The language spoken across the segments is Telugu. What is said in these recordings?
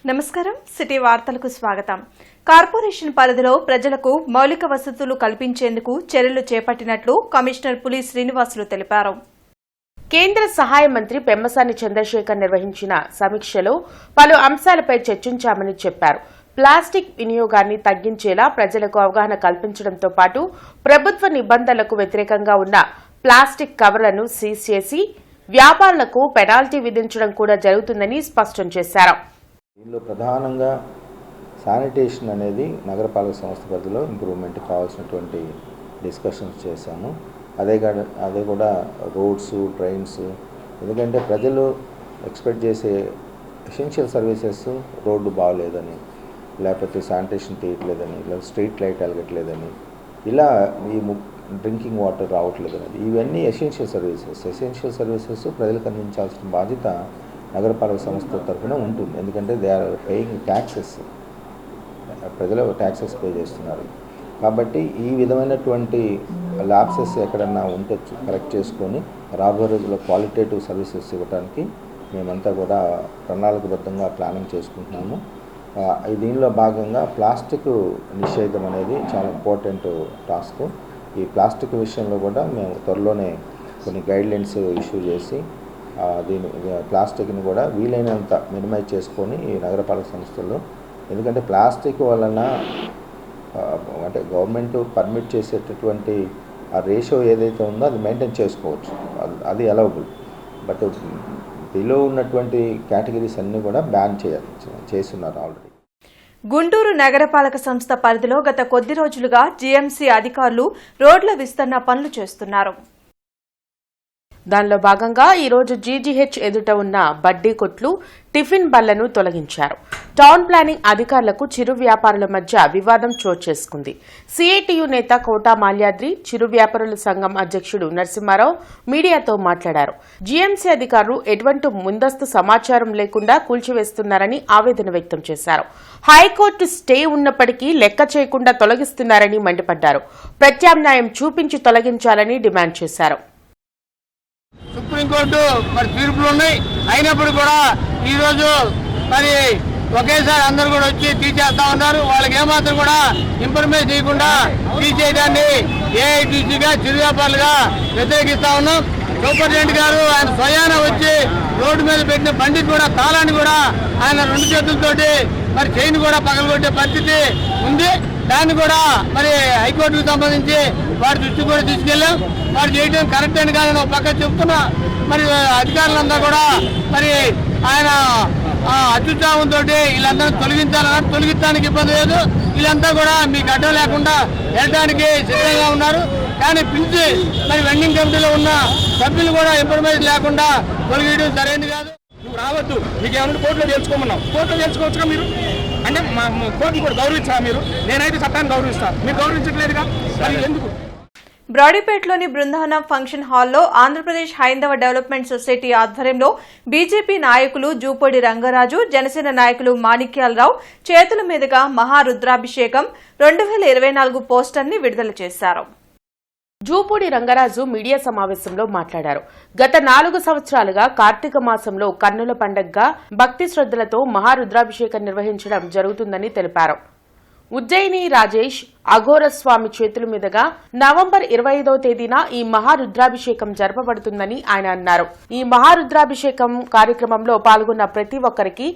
నమస్కారం సిటీ వార్తలకు స్వాగతం. కార్పొరేషన్ పరిధిలో ప్రజలకు మౌలిక వసతులు కల్పించేందుకు చర్యలు చేపట్టినట్లు కమిషనర్ పులి శ్రీనివాసులు తెలిపారు. కేంద్ర సహాయ మంత్రి పెమ్మసాని చంద్రశేఖర్ నిర్వహించిన సమీక్షలో పలు అంశాలపై చర్చించామని చెప్పారు. ప్లాస్టిక్ వినియోగాన్ని తగ్గించేలా ప్రజలకు అవగాహన కల్పించడంతో పాటు ప్రభుత్వ నిబంధనలకు వ్యతిరేకంగా ఉన్న ప్లాస్టిక్ కవర్లను సీజ్ చేసి వ్యాపారులకు పెనాల్టీ విధించడం కూడా జరుగుతుందని స్పష్టం చేశారు. దీనిలో ప్రధానంగా శానిటేషన్ అనేది నగరపాలక సంస్థ పరిధిలో ఇంప్రూవ్మెంట్ కావాల్సినటువంటి డిస్కషన్స్ చేశాము. అదే కూడా రోడ్స్, ట్రైన్స్, ఎందుకంటే ప్రజలు ఎక్స్పెక్ట్ చేసే ఎసెన్షియల్ సర్వీసెస్ రోడ్డు బాగలేదని, లేకపోతే శానిటేషన్ తీయట్లేదని, లేదా స్ట్రీట్ లైట్ వెలగట్లేదని, ఇలా ఈ డ్రింకింగ్ వాటర్ రావట్లేదని, ఇవన్నీ ఎసెన్షియల్ సర్వీసెస్ ప్రజలకు అందించాల్సిన బాధ్యత నగరపాలక సంస్థ తరఫున ఉంటుంది. ఎందుకంటే దే ఆర్ పేయింగ్ ట్యాక్సెస్, ప్రజలు ట్యాక్సెస్ పే చేస్తున్నారు. కాబట్టి ఈ విధమైనటువంటి ల్యాప్సెస్ ఎక్కడన్నా ఉంటే కరెక్ట్ చేసుకొని రాబోయే రోజుల్లో క్వాలిటేటివ్ సర్వీసెస్ ఇవ్వడానికి మేమంతా కూడా ప్రణాళికబద్ధంగా ప్లానింగ్ చేసుకుంటున్నాము. దీనిలో భాగంగా ప్లాస్టిక్ నిషేధం అనేది చాలా ఇంపార్టెంట్ టాస్క్. ఈ ప్లాస్టిక్ విషయంలో కూడా మేము త్వరలోనే కొన్ని గైడ్లైన్స్ ఇష్యూ చేసి దీని ప్లాస్టిక్ని కూడా వీలైనంత మినిమైజ్ చేసుకొని ఈ నగరపాలక సంస్థల్లో, ఎందుకంటే ప్లాస్టిక్ వలన అంటే గవర్నమెంట్ పర్మిట్ చేసేటటువంటి ఆ రేషియో ఏదైతే ఉందో అది మెయింటైన్ చేసుకోవచ్చు, అది అలౌబుల్. బట్ బిలో ఉన్నటువంటి కేటగిరీస్ అన్నీ కూడా బ్యాన్ చేస్తున్నారు ఆల్రెడీ. గుంటూరు నగరపాలక సంస్థ పరిధిలో గత కొద్ది రోజులుగా జీఎంసీ అధికారులు రోడ్ల విస్తరణ పనులు చేస్తున్నారు. దానిలో భాగంగా ఈరోజు జీజీహెచ్ ఎదుట ఉన్న బడ్డీ కొట్లు, టిఫిన్ బళ్లను తొలగించారు. టౌన్ ప్లానింగ్ అధికారులకు చిరు వ్యాపారుల మధ్య వివాదం చోటు చేసుకుంది. సిఐటియు నేత కోటా మాల్యాద్రి, చిరు వ్యాపారుల సంఘం అధ్యక్షుడు నరసింహారావు మీడియాతో మాట్లాడారు. జీఎంసీ అధికారులు ఎటువంటి ముందస్తు సమాచారం లేకుండా కూల్చివేస్తున్నారని ఆవేదన వ్యక్తం చేశారు. హైకోర్టు స్టే ఉన్నప్పటికీ లెక్క చేయకుండా తొలగిస్తున్నారని మండిపడ్డారు. ప్రత్యామ్నాయం చూపించి తొలగించాలని డిమాండ్ చేశారు. సుప్రీంకోర్టు తీర్పులు ఉన్నాయి, అయినప్పుడు కూడా ఈరోజు ఒకేసారి అందరూ కూడా వచ్చి తీసేస్తా ఉన్నారు. వాళ్ళకి ఏమాత్రం కూడా ఇన్ఫర్మేషన్ ఇవ్వకుండా తీసేయడాన్ని ఏఐటీసీగా చిరు వ్యాపారులుగా వ్యతిరేకిస్తా ఉన్నాం. సూపరింటెండెంట్ గారు ఆయన స్వయాన వచ్చి రోడ్డు మీద పెట్టిన బండికి కూడా తాళాన్ని కూడా ఆయన 2 చేతులతోటి చైన్ కూడా పగలగొట్టే పరిస్థితి ఉంది. దాన్ని కూడా హైకోర్టుకు సంబంధించి వారి దృష్టి కూడా తీసుకెళ్ళాం. వారు చేయడం కరెక్ట్ అని కాదని ఒక పక్క చెప్తున్నా. అధికారులంతా కూడా ఆయన అత్యుత్సాహంతో వీళ్ళందరూ తొలగించాలన్నారు. తొలగించడానికి ఇబ్బంది లేదు, వీళ్ళంతా కూడా మీకు అడ్డం లేకుండా వెళ్ళడానికి సిద్ధంగా ఉన్నారు. కానీ పిలిచి వెండింగ్ కమిటీలో ఉన్న సభ్యులు కూడా ఇన్ఫర్మేషన్ లేకుండా తొలగించడం సరైనది కాదు. నువ్వు రావద్దు, మీకు ఏమన్నా కోర్టులో తెలుసుకోమన్నావు, కోర్టులో తెలుసుకోవచ్చుగా మీరు. అంటే మా కోర్టును కూడా గౌరవించా మీరు. నేనైతే చట్టాన్ని గౌరవిస్తాను, మీరు గౌరవించట్లేదుగా, మరి ఎందుకు? బ్రాడీపేటలోని బృందావనం ఫంక్షన్ హాల్లో ఆంధ్రప్రదేశ్ హైందవ డెవలప్మెంట్ సొసైటీ ఆధ్వర్యంలో బీజేపీ నాయకులు జూపూడి రంగరాజు, జనసేన నాయకులు మాణిక్యాలరావు చేతుల మీదుగా మహారుద్రాభిషేకం 2024 పోస్టర్ని విడుదల చేశారు. జూపూడి రంగరాజు మీడియా సమావేశంలో మాట్లాడారు. గత 4 సంవత్సరాలుగా కార్తీక మాసంలో కన్నుల పండగగా భక్తి శ్రద్దలతో మహారుద్రాభిషేకం నిర్వహించడం జరుగుతుందని తెలిపారు. ఉజ్జయిని రాజేష్ అఘోరస్వామి చేతుల మీదుగా నవంబర్ 25వ తేదీన ఈ మహారుద్రాభిషేకం జరపబడుతుందని ఆయన అన్నారు. ఈ మహారుద్రాభిషేకం కార్యక్రమంలో పాల్గొన్న ప్రతి ఒక్కరికి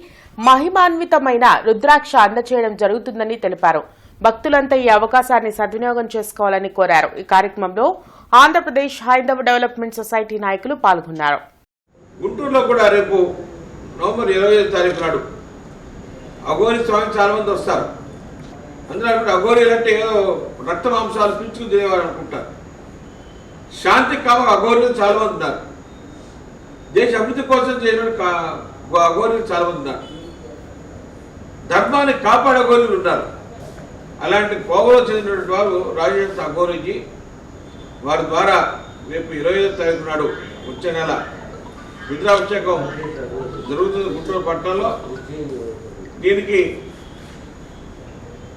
మహిమాన్వితమైన రుద్రాక్ష అందచేయడం జరుగుతుందని తెలిపారు. భక్తులంతా ఈ అవకాశాన్ని సద్వినియోగం చేసుకోవాలని కోరారు. ఈ కార్యక్రమంలో ఆంధ్రప్రదేశ్ హైందవ డెవలప్మెంట్ సొసైటీ నాయకులు పాల్గొన్నారు. గుంటూరులో కూడా రేపు నవంబర్ 25వ తారీఖు నాడు అఘోరి స్వామి చాలా మంది వస్తారు. అందులో అఘోరీలు అంటే ఏదో రక్త మాంసాలు పిలుచుకుని తినేవారు అనుకుంటారు. శాంతి కావ అఘోరీలు చాలా మంది ఉన్నారు. దేశ అభివృద్ధి కోసం చేయడం అఘోరీలు చాలా మంది ఉన్నారు. ధర్మాన్ని కాపాడే అఘోరీలు ఉన్నారు. అలాంటి కోవలో చెందినటువంటి వారు రాజేష్ అఘోరీజీ, వారి ద్వారా రేపు 25వ తారీఖు నాడు వచ్చే నెల రుద్రాభిషేకం జరుగుతుంది గుంటూరు పట్టణంలో. దీనికి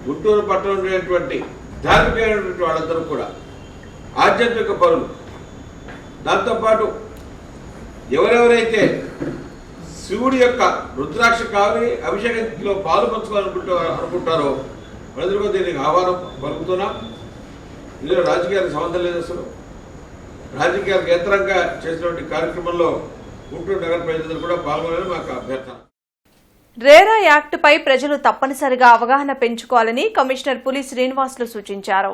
గుంటూరు పట్టణంలో ఉండేటువంటి ధార్మికమైనటువంటి వాళ్ళందరూ కూడా ఆధ్యాత్మిక పరులు, దాంతోపాటు ఎవరెవరైతే శివుడి యొక్క రుద్రాక్ష కావాలి అభిషేకంలో పాలు పంచుకోవాలనుకుంటారో ప్రజలకు దీనికి ఆహ్వానం పలుకుతున్నాం. ఇందులో రాజకీయాలకు సంబంధం లేదు. అసలు రాజకీయాలకు కేంద్రంగా చేసినటువంటి కార్యక్రమంలో గుంటూరు నగర ప్రజలందరూ కూడా పాల్గొనాలని మాకు అభ్యర్థన. రేరా యాక్ట్పై ప్రజలు తప్పనిసరిగా అవగాహన పెంచుకోవాలని కమిషనర్ పులి శ్రీనివాసులు సూచించారు.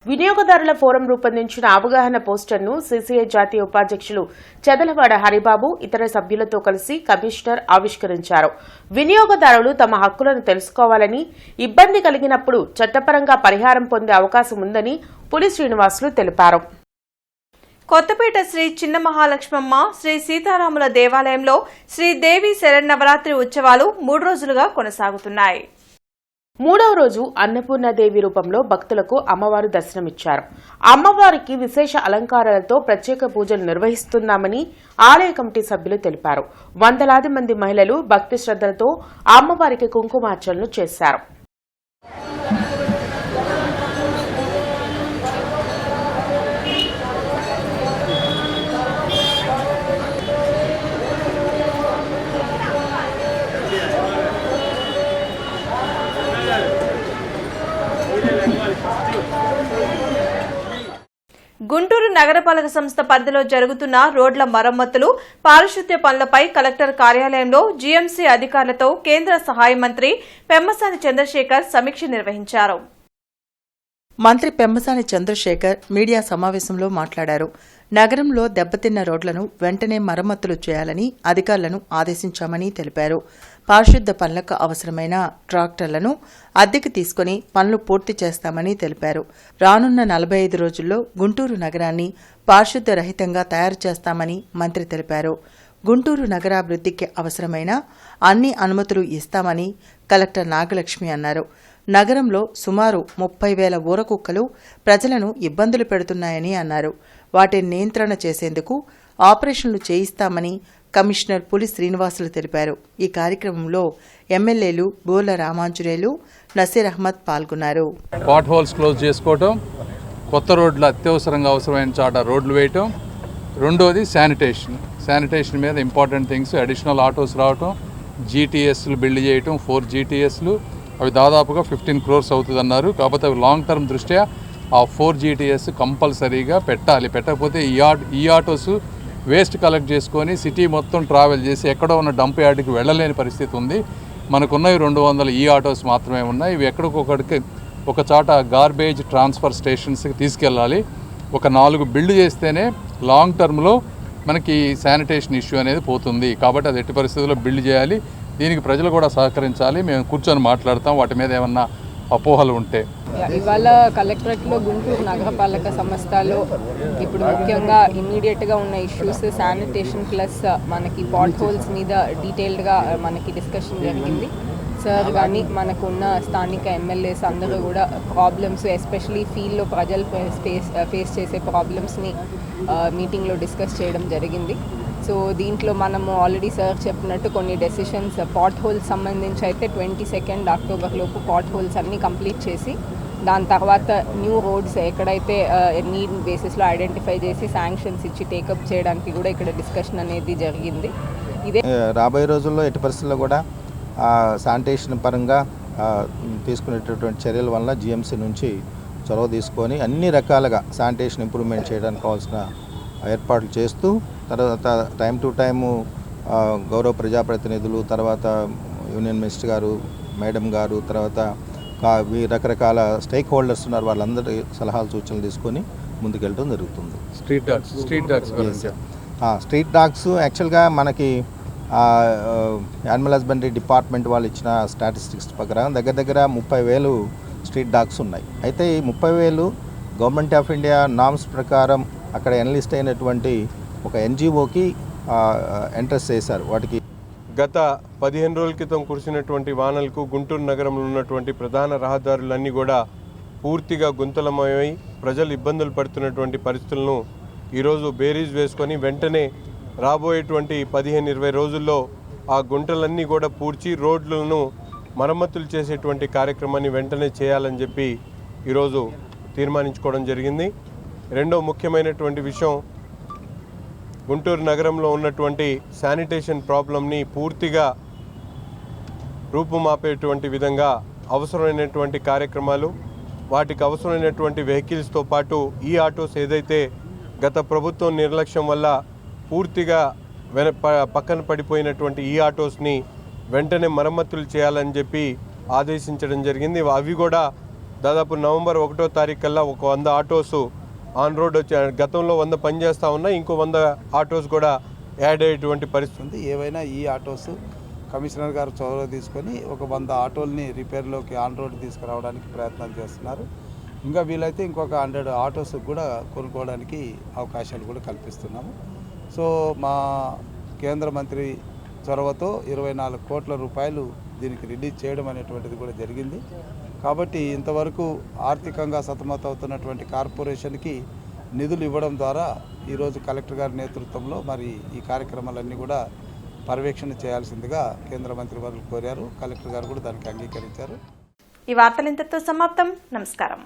వినియోగదారుల ఫోరం రూపొందించిన అవగాహన పోస్టర్ను సీసీఐ జాతీయ ఉపాధ్యక్షులు చెదలవాడ హరిబాబు ఇతర సభ్యులతో కలిసి కమిషనర్ ఆవిష్కరించారు. వినియోగదారులు తమ హక్కులను తెలుసుకోవాలని, ఇబ్బంది కలిగినప్పుడు చట్టపరంగా పరిహారం పొందే అవకాశం ఉందని పులి శ్రీనివాసులు తెలిపారు. కొత్తపేట శ్రీ చిన్న మహాలక్ష్మమ్మ శ్రీ సీతారాముల దేవాలయంలో శ్రీదేవి శరన్నవరాత్రి ఉత్సవాలు 3 రోజులుగా కొనసాగుతున్నాయి. 3వ రోజు అన్నపూర్ణాదేవి రూపంలో భక్తులకు అమ్మవారు దర్శనమిచ్చారు. అమ్మవారికి విశేష అలంకారాలతో ప్రత్యేక పూజలు నిర్వహిస్తున్నామని ఆలయ కమిటీ సభ్యులు తెలిపారు. వందలాది మంది మహిళలు భక్తి శ్రద్దలతో అమ్మవారికి కుంకుమార్చనలు చేశారు. గుంటూరు నగరపాలక సంస్థ పరిధిలో జరుగుతున్న రోడ్ల మరమ్మతులు, పారిశుద్ధ్య పనులపై కలెక్టర్ కార్యాలయంలో జీఎంసీ అధికారులతో కేంద్ర సహాయ మంత్రి పెమ్మసాని చంద్రశేఖర్ సమీక్ష నిర్వహించారు. మంత్రి పెమ్మసాని చంద్రశేఖర్ మీడియా సమావేశంలో మాట్లాడారు. నగరంలో దెబ్బతిన్న రోడ్లను వెంటనే మరమ్మతులు చేయాలని అధికారులను ఆదేశించామని తెలిపారు. పారిశుద్ధ్య పనులకు అవసరమైన ట్రాక్టర్లను అద్దెకు తీసుకుని పనులు పూర్తి చేస్తామని తెలిపారు. రానున్న 45 రోజుల్లో గుంటూరు నగరాన్ని పారిశుద్ధ్య రహితంగా తయారు చేస్తామని మంత్రి తెలిపారు. గుంటూరు నగరాభివృద్ధికి అవసరమైన అన్ని అనుమతులు ఇస్తామని కలెక్టర్ నాగలక్ష్మి అన్నారు. నగరంలో సుమారు 30,000 ఊరకుక్కలు ప్రజలను ఇబ్బందులు పెడుతున్నాయని అన్నారు. వాటిని నియంత్రణ చేసేందుకు ఆపరేషన్లు చేయిస్తామని కమిషనర్ పులి శ్రీనివాసులు తెలిపారు. ఈ కార్యక్రమంలో ఎమ్మెల్యేలు బోర్ల రామాంజనేయులు, నసీర్ అహ్మద్ పాల్గొన్నారు. పాట్ హోల్స్ క్లోజ్ చేసుకోవటం, కొత్త రోడ్లు అత్యవసరంగా అవసరమైన చోట రోడ్లు వేయటం, రెండోది శానిటేషన్ మీద ఇంపార్టెంట్ థింగ్స్, అడిషనల్ ఆటోస్ రావటం, జీటీఎస్లు బిల్డ్ చేయటం, 4 జీటీఎస్లు, అవి దాదాపుగా 15 crores అవుతుందన్నారు. కాకపోతే అవి లాంగ్ టర్మ్ దృష్ట్యా ఆ 4 GTS కంపల్సరీగా పెట్టాలి. పెట్టకపోతే ఈ ఆటోస్ వేస్ట్ కలెక్ట్ చేసుకొని సిటీ మొత్తం ట్రావెల్ చేసి ఎక్కడో ఉన్న డంప్ యార్డ్కి వెళ్ళలేని పరిస్థితి ఉంది. మనకున్నవి 200 ఈ ఆటోస్ మాత్రమే ఉన్నాయి. ఇవి ఎక్కడికొక్కడికి ఒక చోట గార్బేజ్ ట్రాన్స్ఫర్ స్టేషన్స్కి తీసుకెళ్ళాలి. ఒక 4 బిల్డ్ చేస్తేనే లాంగ్ టర్మ్లో మనకి శానిటేషన్ ఇష్యూ అనేది పోతుంది. కాబట్టి అది ఎట్టి పరిస్థితుల్లో బిల్డ్ చేయాలి. దీనికి ప్రజలు కూడా సహకరించాలి. మేము కూర్చొని మాట్లాడతాం వాటి మీద ఏమన్నా అపోహలు ఉంటే. ఇవాళ కలెక్టరేట్లో గుంటూరు నగరపాలక సంస్థలో ఇప్పుడు ముఖ్యంగా ఇమ్మీడియట్గా ఉన్న ఇష్యూస్ శానిటేషన్ ప్లస్ మనకి పాట్ హోల్స్ మీద డీటెయిల్డ్గా మనకి డిస్కషన్ జరిగింది. సార్ కానీ మనకున్న స్థానిక ఎమ్మెల్యేస్ అందరూ కూడా ప్రాబ్లమ్స్ ఎస్పెషలీ ఫీల్డ్లో ప్రజలు ఫేస్ చేసే ప్రాబ్లమ్స్ని మీటింగ్లో డిస్కస్ చేయడం జరిగింది. సో దీంట్లో మనము ఆల్రెడీ సార్ చెప్పినట్టు కొన్ని డెసిషన్స్ పాట్ హోల్స్ సంబంధించి అయితే 22 అక్టోబర్ లోపు పాట్ హోల్స్ అన్నీ కంప్లీట్ చేసి దాని తర్వాత న్యూ రోడ్స్ ఎక్కడైతే నీడ్ బేసిస్లో ఐడెంటిఫై చేసి శాంక్షన్స్ ఇచ్చి టేకప్ చేయడానికి కూడా ఇక్కడ డిస్కషన్ అనేది జరిగింది. ఇదే రాబోయే రోజుల్లో ఎట్టి పరిస్థితుల్లో కూడా శానిటేషన్ పరంగా తీసుకునేటటువంటి చర్యల వల్ల జీఎంసీ నుంచి చొరవ తీసుకొని అన్ని రకాలుగా శానిటేషన్ ఇంప్రూవ్మెంట్ చేయడానికి కావాల్సిన ఏర్పాట్లు చేస్తూ తర్వాత టైం టు టైము గౌరవ ప్రజాప్రతినిధులు, తర్వాత యూనియన్ మినిస్టర్ గారు, మేడం గారు, తర్వాత రకరకాల స్టేక్ హోల్డర్స్ ఉన్నారు, వాళ్ళందరి సలహాలు సూచనలు తీసుకొని ముందుకెళ్ళడం జరుగుతుంది. స్ట్రీట్ డాగ్స్ యాక్చువల్గా మనకి యానిమల్ హస్బెండరీ డిపార్ట్మెంట్ వాళ్ళు ఇచ్చిన స్టాటిస్టిక్స్ ప్రకారం దగ్గర 30,000 స్ట్రీట్ డాగ్స్ ఉన్నాయి. అయితే ఈ 30,000 గవర్నమెంట్ ఆఫ్ ఇండియా నామ్స్ ప్రకారం అక్కడ ఎనలిస్ట్ అయినటువంటి ఒక ఎన్జిఓకి ఎంట్రెస్ట్ చేశారు. వాటికి గత 15 రోజుల క్రితం కురిసినటువంటి వానలకు గుంటూరు నగరంలో ఉన్నటువంటి ప్రధాన రహదారులన్నీ కూడా పూర్తిగా గుంతలమయమై ప్రజలు ఇబ్బందులు పడుతున్నటువంటి పరిస్థితులను ఈరోజు బేరీజ్ వేసుకొని వెంటనే రాబోయేటువంటి 15-20 రోజుల్లో ఆ గుంటలన్నీ కూడా పూడ్చి రోడ్లను మరమ్మతులు చేసేటువంటి కార్యక్రమాన్ని వెంటనే చేయాలని చెప్పి ఈరోజు తీర్మానించుకోవడం జరిగింది. రెండో ముఖ్యమైనటువంటి విషయం, గుంటూరు నగరంలో ఉన్నటువంటి శానిటేషన్ ప్రాబ్లంని పూర్తిగా రూపుమాపేటువంటి విధంగా అవసరమైనటువంటి కార్యక్రమాలు, వాటికి అవసరమైనటువంటి వెహికల్స్తో పాటు ఈ ఆటోస్ ఏదైతే గత ప్రభుత్వం నిర్లక్ష్యం వల్ల పూర్తిగా పక్కన పడిపోయినటువంటి ఈ ఆటోస్ని వెంటనే మరమ్మతులు చేయాలని చెప్పి ఆదేశించడం జరిగింది. అవి కూడా దాదాపు నవంబర్ 1వ తారీఖు కల్లా ఒక 100 ఆటోస్ ఆన్ రోడ్ వచ్చాయి. గతంలో 100 పనిచేస్తూ ఉన్నాయి, ఇంకో 100 ఆటోస్ కూడా యాడ్ అయ్యేటువంటి పరిస్థితి ఉంది. ఏవైనా ఈ ఆటోస్ కమిషనర్ గారు చొరవ తీసుకొని ఒక 100 ఆటోల్ని రిపేర్లోకి ఆన్ రోడ్ తీసుకురావడానికి ప్రయత్నాలు చేస్తున్నారు. ఇంకా వీలైతే ఇంకొక 100 ఆటోస్ కూడా కొనుక్కోవడానికి అవకాశాలు కూడా కల్పిస్తున్నాము. సో మా కేంద్ర మంత్రి చొరవతో 24 కోట్ల రూపాయలు దీనికి రిలీజ్ చేయడం అనేటువంటిది కూడా జరిగింది. కాబట్టి ఇంతవరకు ఆర్థికంగా సతమతమవుతున్నటువంటి కార్పొరేషన్కి నిధులు ఇవ్వడం ద్వారా ఈరోజు కలెక్టర్ గారి నేతృత్వంలో మరి ఈ కార్యక్రమాలన్నీ కూడా పర్యవేక్షణ చేయాల్సిందిగా కేంద్ర మంత్రి వారు కోరారు. కలెక్టర్ గారు కూడా దానికి అంగీకరించారు. ఈ వార్తలు ఇంతటితో సమాప్తం. నమస్కారం.